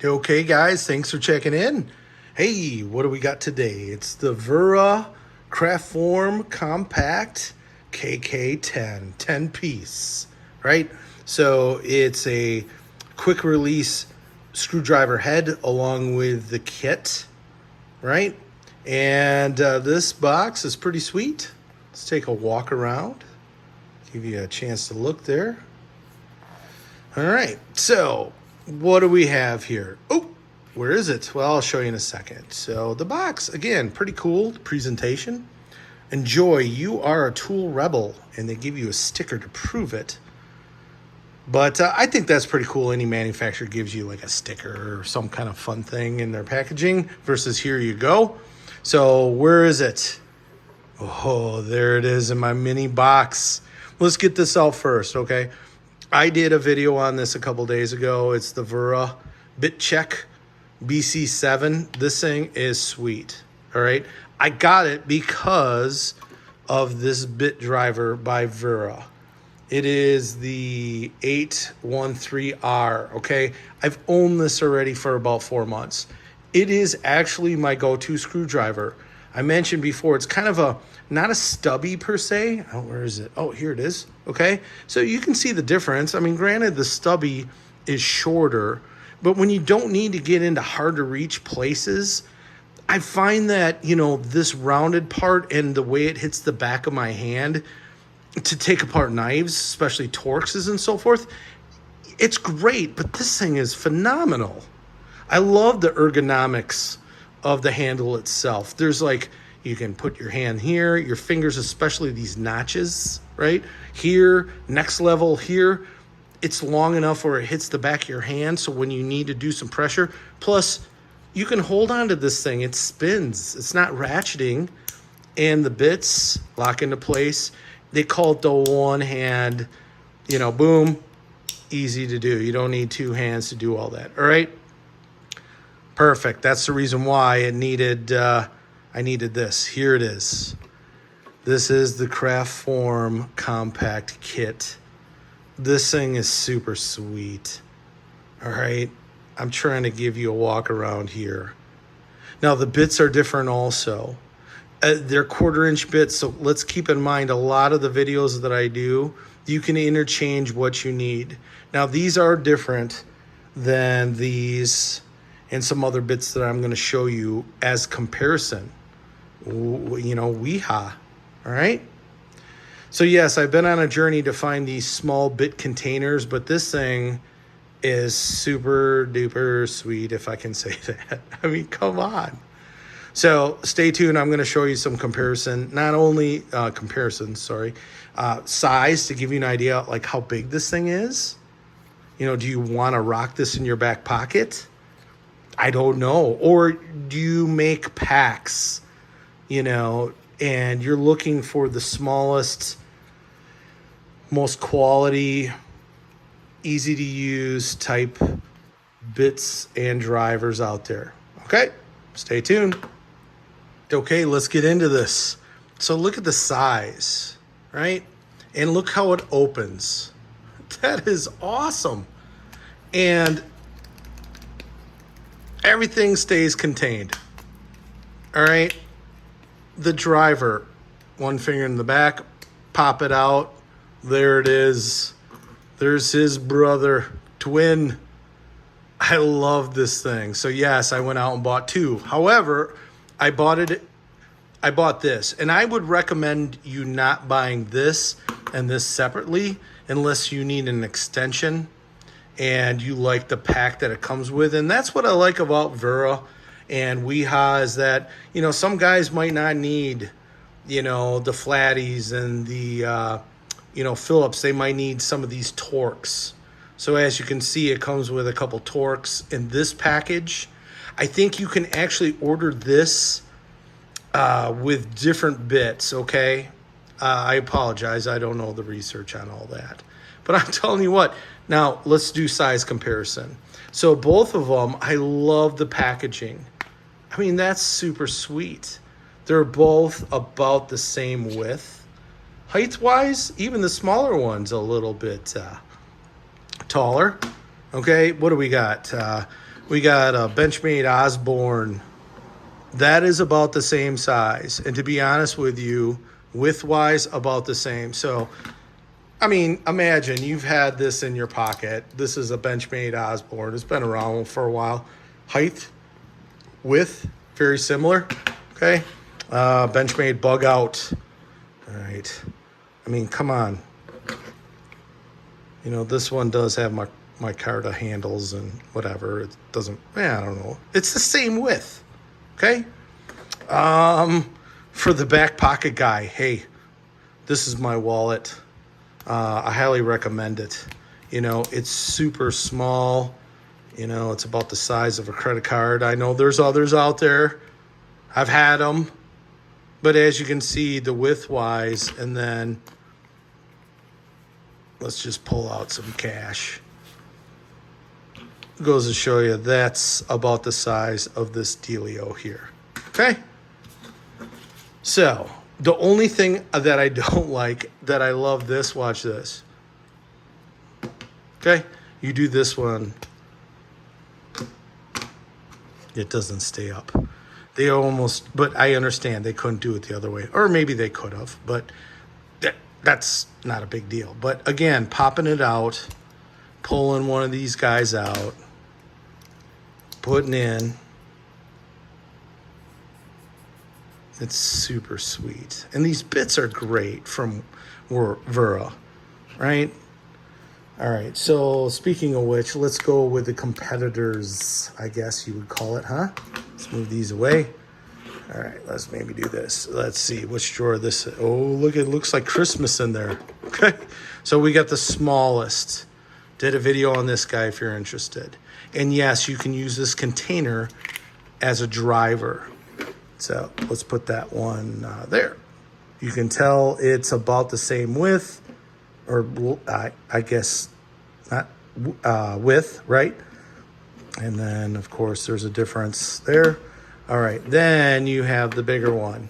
Okay, guys, thanks for checking in. Hey, what do we got today? It's the Wera Kraftform Kompakt KK10, 10 piece, right? So it's a quick release screwdriver head along with the kit, right? And this box is pretty sweet. Let's take a walk around, give you a chance to look there. All right, so what do we have here? Oh, where is it? Well, I'll show you in a second. So the box, again, pretty cool presentation. Enjoy, you are a tool rebel, and they give you a sticker to prove it. But I think that's pretty cool. Any manufacturer gives you like a sticker or some kind of fun thing in their packaging versus here you go. So where is it? Oh, there it is in my mini box. Let's get this out first, okay? I did a video on this a couple days ago. It's the Wera BitCheck BC7. This thing is sweet, all right? I got it because of this bit driver by Wera. It is the 813R, okay? I've owned this already for about 4 months. It is actually my go-to screwdriver. I mentioned before, it's kind of a, not a stubby per se. Oh, where is it? Oh, here it is. Okay. So you can see the difference. I mean, granted, the stubby is shorter, but when you don't need to get into hard to reach places, I find that, you know, this rounded part and the way it hits the back of my hand to take apart knives, especially Torxes and so forth, it's great, but this thing is phenomenal. I love the ergonomics of the handle itself. There's like, you can put your hand here, your fingers, especially these notches, right? Here, next level here. It's long enough where it hits the back of your hand, so when you need to do some pressure. Plus, you can hold on to this thing. It spins. It's not ratcheting. And the bits lock into place. They call it the one hand, you know, boom, easy to do. You don't need two hands to do all that, all right? Perfect. That's the reason why it needed, I needed this. Here it is. This is the Kraftform Kompakt kit. This thing is super sweet. All right. I'm trying to give you a walk around here. Now, the bits are different also. They're 1/4-inch bits, so let's keep in mind a lot of the videos that I do, you can interchange what you need. Now, these are different than these and some other bits that I'm going to show you as comparison. You know, Wiha, all right? So yes, I've been on a journey to find these small bit containers, but this thing is super duper sweet, if I can say that. I mean, come on. So stay tuned. I'm going to show you some comparison, not only size to give you an idea like how big this thing is. You know, do you want to rock this in your back pocket? I don't know. Or do you make packs, you know, and you're looking for the smallest, most quality, easy to use type bits and drivers out there. Okay, stay tuned. Okay, let's get into this. So look at the size, right? And look how it opens. That is awesome. And everything stays contained. All right. The driver, one finger in the back, pop it out. There it is. There's his brother, twin. I love this thing. So yes, I went out and bought two. However, I bought this, and I would recommend you not buying this and this separately unless you need an extension and you like the pack that it comes with. And that's what I like about Wera and Wiha is that, you know, some guys might not need, you know, the flatties and the, you know, Phillips. They might need some of these Torx. So as you can see, it comes with a couple Torx in this package. I think you can actually order this with different bits, okay? I apologize. I don't know the research on all that. But I'm telling you what, now let's do size comparison. So both of them, I love the packaging. I mean, that's super sweet. They're both about the same width. Height-wise, even the smaller one's a little bit taller. Okay, what do we got? We got a Benchmade Osborne. That is about the same size. And to be honest with you, width-wise, about the same. So, I mean, imagine you've had this in your pocket. This is a Benchmade Osborne. It's been around for a while. Height, width, very similar. Okay. Benchmade Bug Out. All right. I mean, come on. You know, this one does have my Carta handles and whatever. It doesn't, I don't know. It's the same width. Okay. For the back pocket guy, hey, this is my wallet. I highly recommend it. You know, it's super small. You know, it's about the size of a credit card. I know there's others out there. I've had them. But as you can see, the width-wise, and then let's just pull out some cash. Goes to show you that's about the size of this dealio here. Okay? So, the only thing that I don't like, that I love this, watch this. Okay? You do this one, it doesn't stay up. They almost, but I understand they couldn't do it the other way. Or maybe they could have, but that's not a big deal. But again, popping it out, pulling one of these guys out, putting in. It's super sweet. And these bits are great from Wera, right? All right, so speaking of which, let's go with the competitors, I guess you would call it, huh? Let's move these away. All right, let's maybe do this. Let's see which drawer this is. Oh, look, it looks like Christmas in there. Okay, so we got the smallest. Did a video on this guy if you're interested. And yes, you can use this container as a driver. So let's put that one there. You can tell it's about the same width, or I guess not width, right? And then, of course, there's a difference there. All right, then you have the bigger one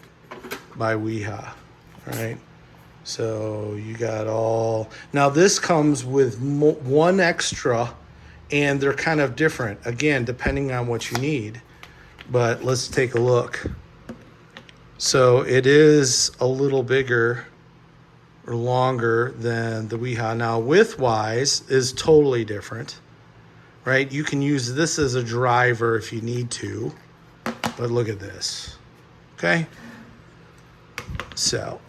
by Wiha, all right? So you got all... Now, this comes with one extra, and they're kind of different, again, depending on what you need. But let's take a look. So it is a little bigger or longer than the Wiha. Now, width-wise is totally different, right? You can use this as a driver if you need to, but look at this, okay? So,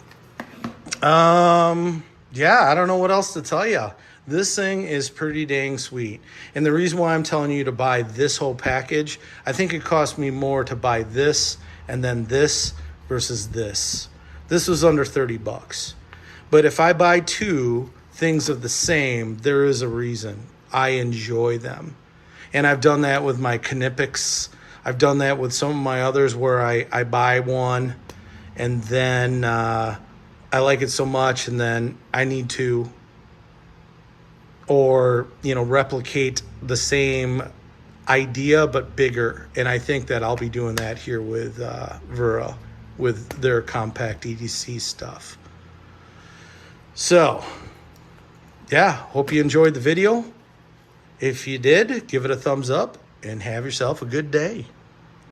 yeah, I don't know what else to tell you. This thing is pretty dang sweet. And the reason why I'm telling you to buy this whole package, I think it cost me more to buy this and then this versus this. This was under 30 bucks. But if I buy two things of the same, there is a reason. I enjoy them. And I've done that with my Knipex. I've done that with some of my others where I buy one and then I like it so much and then I need to, or, you know, replicate the same idea but bigger. And I think that I'll be doing that here with Wera, with their compact EDC stuff. So, yeah, hope you enjoyed the video. If you did, give it a thumbs up and have yourself a good day.